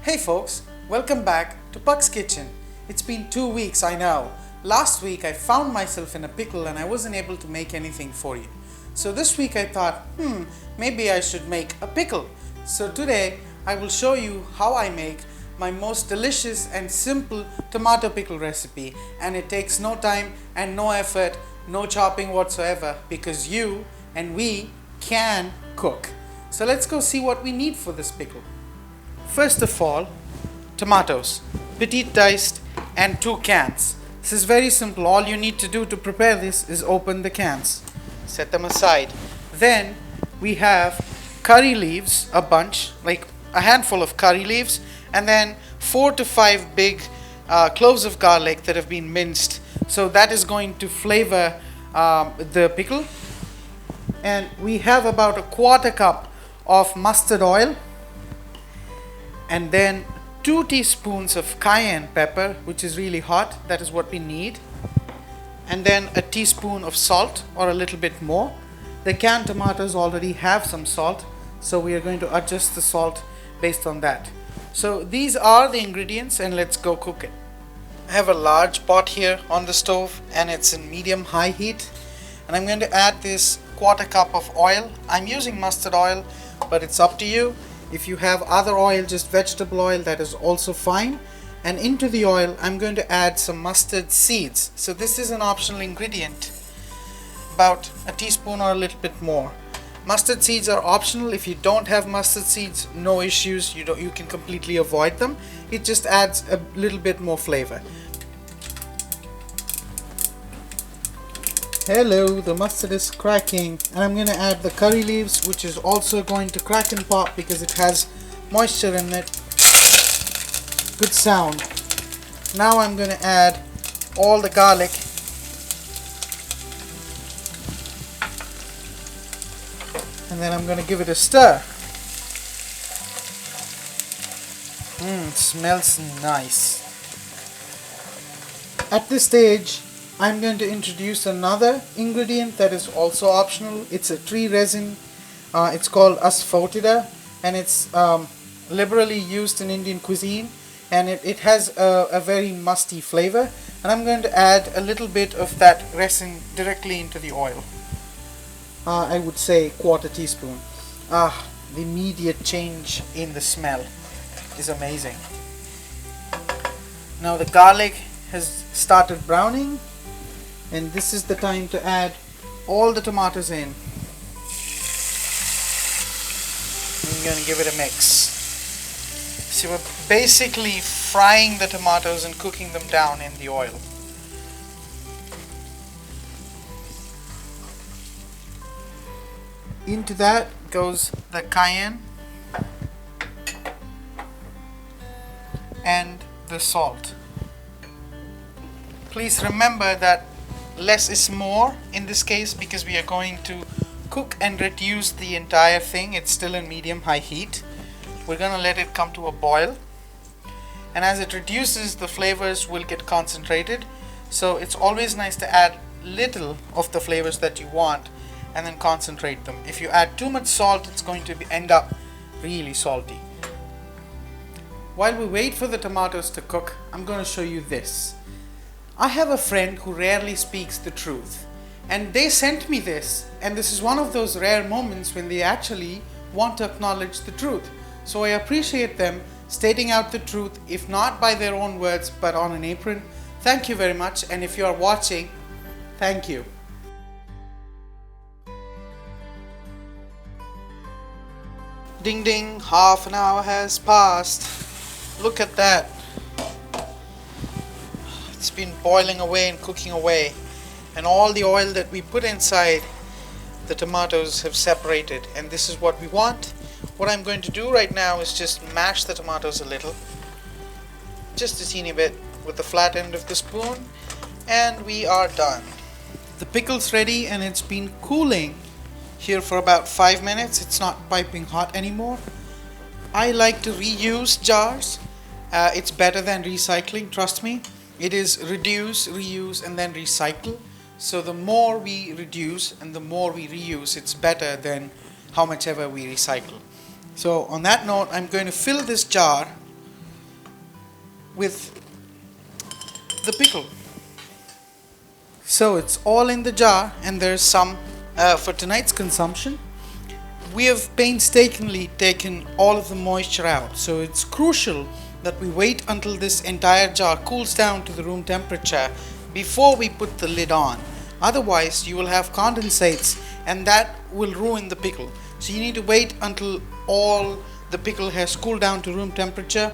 Hey folks, welcome back to Puck's Kitchen. It's been 2 weeks, I know. Last week I found myself in a pickle and I wasn't able to make anything for you. So this week I thought, maybe I should make a pickle. So today I will show you how I make my most delicious and simple tomato pickle recipe, and it takes no time and no effort, no chopping whatsoever, because you and we can cook. So let's go see what we need for this pickle. First of all, tomatoes, Petite diced, and 2 cans. This is very simple. All you need to do to prepare this is open the cans, set them aside. Then we have curry leaves, a bunch, like a handful of curry leaves, and then 4 to 5 big cloves of garlic that have been minced. So that is going to flavor the pickle. And we have about a 1/4 cup of mustard oil, and then 2 teaspoons of cayenne pepper, which is really hot. That is what we need. And then a teaspoon of salt, or a little bit more. The canned tomatoes already have some salt, so we are going to adjust the salt based on that. So these are the ingredients, and let's go cook it. I have a large pot here on the stove, and it's in medium-high heat. And I'm going to add this 1/4 cup of oil. I'm using mustard oil, but it's up to you. If you have other oil, just vegetable oil, that is also fine. And into the oil, I'm going to add some mustard seeds. So this is an optional ingredient, about a teaspoon or a little bit more. Mustard seeds are optional. If you don't have mustard seeds, no issues. You can completely avoid them. It just adds a little bit more flavor. Hello, the mustard is cracking, and I'm going to add the curry leaves, which is also going to crack and pop because it has moisture in it. Good sound. Now I'm going to add all the garlic. And then I'm going to give it a stir. It smells nice. At this stage, I'm going to introduce another ingredient that is also optional. It's a tree resin. It's called Asafoetida, and it's liberally used in Indian cuisine, and it has a very musty flavor. And I'm going to add a little bit of that resin directly into the oil. I would say 1/4 teaspoon. The immediate change in the smell is amazing. Now the garlic has started browning, and this is the time to add all the tomatoes in. I'm going to give it a mix. So we're basically frying the tomatoes and cooking them down in the oil. Into that goes the cayenne and the salt. Please remember that less is more in this case, because we are going to cook and reduce the entire thing. It's still in medium-high heat. We're going to let it come to a boil, and as it reduces, the flavors will get concentrated. So it's always nice to add little of the flavors that you want and then concentrate them. If you add too much salt, it's going to end up really salty. While we wait for the tomatoes to cook, I'm going to show you this. I have a friend who rarely speaks the truth, and they sent me this, and this is one of those rare moments when they actually want to acknowledge the truth. So I appreciate them stating out the truth, if not by their own words, but on an apron. Thank you very much, and if you are watching, thank you. Ding ding, half an hour has passed. Look at that. It's been boiling away and cooking away, and all the oil that we put inside the tomatoes have separated, and this is what we want. What I'm going to do right now is just mash the tomatoes a little, just a teeny bit, with the flat end of the spoon, and we are done. The pickle's ready, and it's been cooling here for about 5 minutes. It's not piping hot anymore. I like to reuse jars. It's better than recycling, trust me. It is reduce, reuse, and then recycle. So the more we reduce and the more we reuse, it's better than how much ever we recycle. So on that note, I'm going to fill this jar with the pickle. So it's all in the jar, and there's some for tonight's consumption. We have painstakingly taken all of the moisture out, so it's crucial that we wait until this entire jar cools down to the room temperature before we put the lid on. Otherwise, you will have condensates and that will ruin the pickle. So you need to wait until all the pickle has cooled down to room temperature.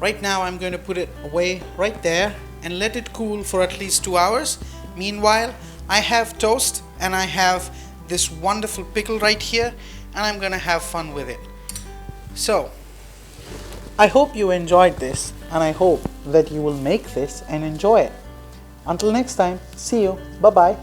Right now I'm going to put it away right there and let it cool for at least 2 hours. Meanwhile, I have toast and I have this wonderful pickle right here, and I'm gonna have fun with it. So I hope you enjoyed this, and I hope that you will make this and enjoy it. Until next time, see you. Bye bye.